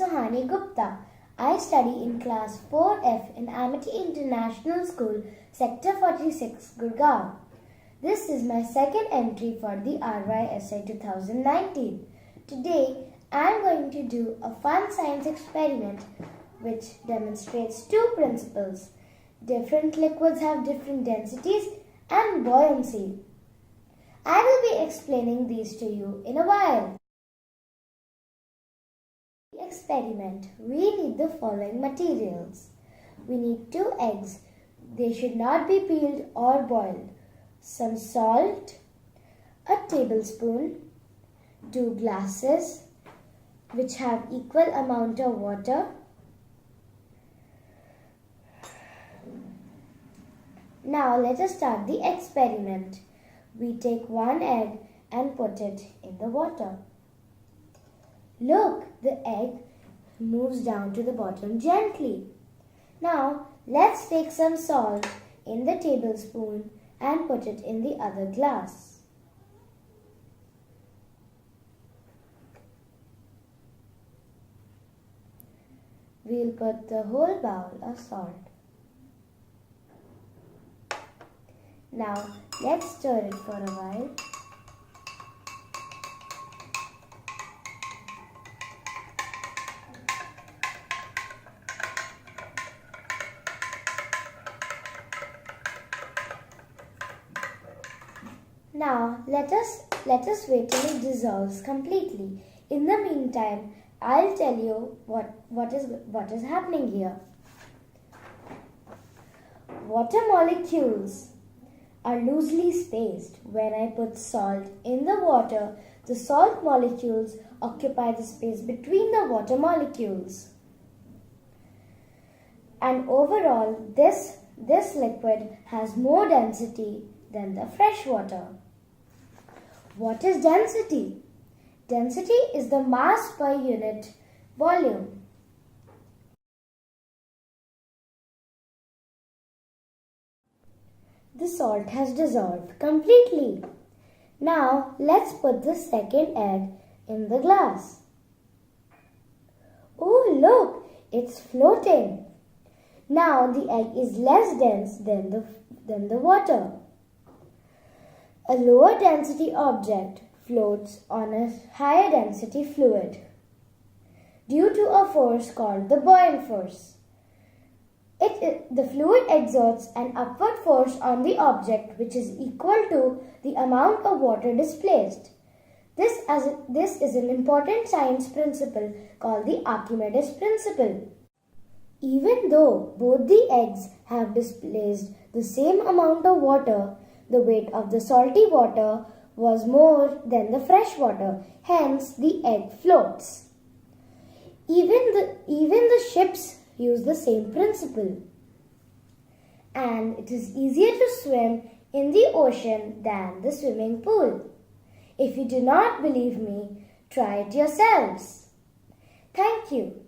Suhani Gupta. I study in class 4F in Amity International School, Sector 46, Gurgaon. This is my second entry for the RYSI 2019. Today, I am going to do a fun science experiment which demonstrates two principles. Different liquids have different densities and buoyancy. I will be explaining these to you in a while. Experiment, we need the following materials. We need 2 eggs. They should not be peeled or boiled. Some salt, a tablespoon, 2 glasses which have equal amount of water, Now let us start the experiment. We take 1 egg and put it in the water. Look, the egg moves down to the bottom gently. Now, let's take some salt in the tablespoon and put it in the other glass. We'll put the whole bowl of salt. Now, let's stir it for a while. Now, let us wait till it dissolves completely. In the meantime, I'll tell you what is happening here. Water molecules are loosely spaced. When I put salt in the water, the salt molecules occupy the space between the water molecules. And overall, this liquid has more density than the fresh water. What is density? Density is the mass per unit volume. The salt has dissolved completely. Now let's put the second egg in the glass. Oh, look, it's floating. Now the egg is less dense than the water. A lower density object floats on a higher density fluid due to a force called the buoyant force. The fluid exerts an upward force on the object which is equal to the amount of water displaced. This is an important science principle called the Archimedes Principle. Even though both the eggs have displaced the same amount of water, the weight of the salty water was more than the fresh water, hence the egg floats. Even the ships use the same principle. And it is easier to swim in the ocean than the swimming pool. If you do not believe me, try it yourselves. Thank you.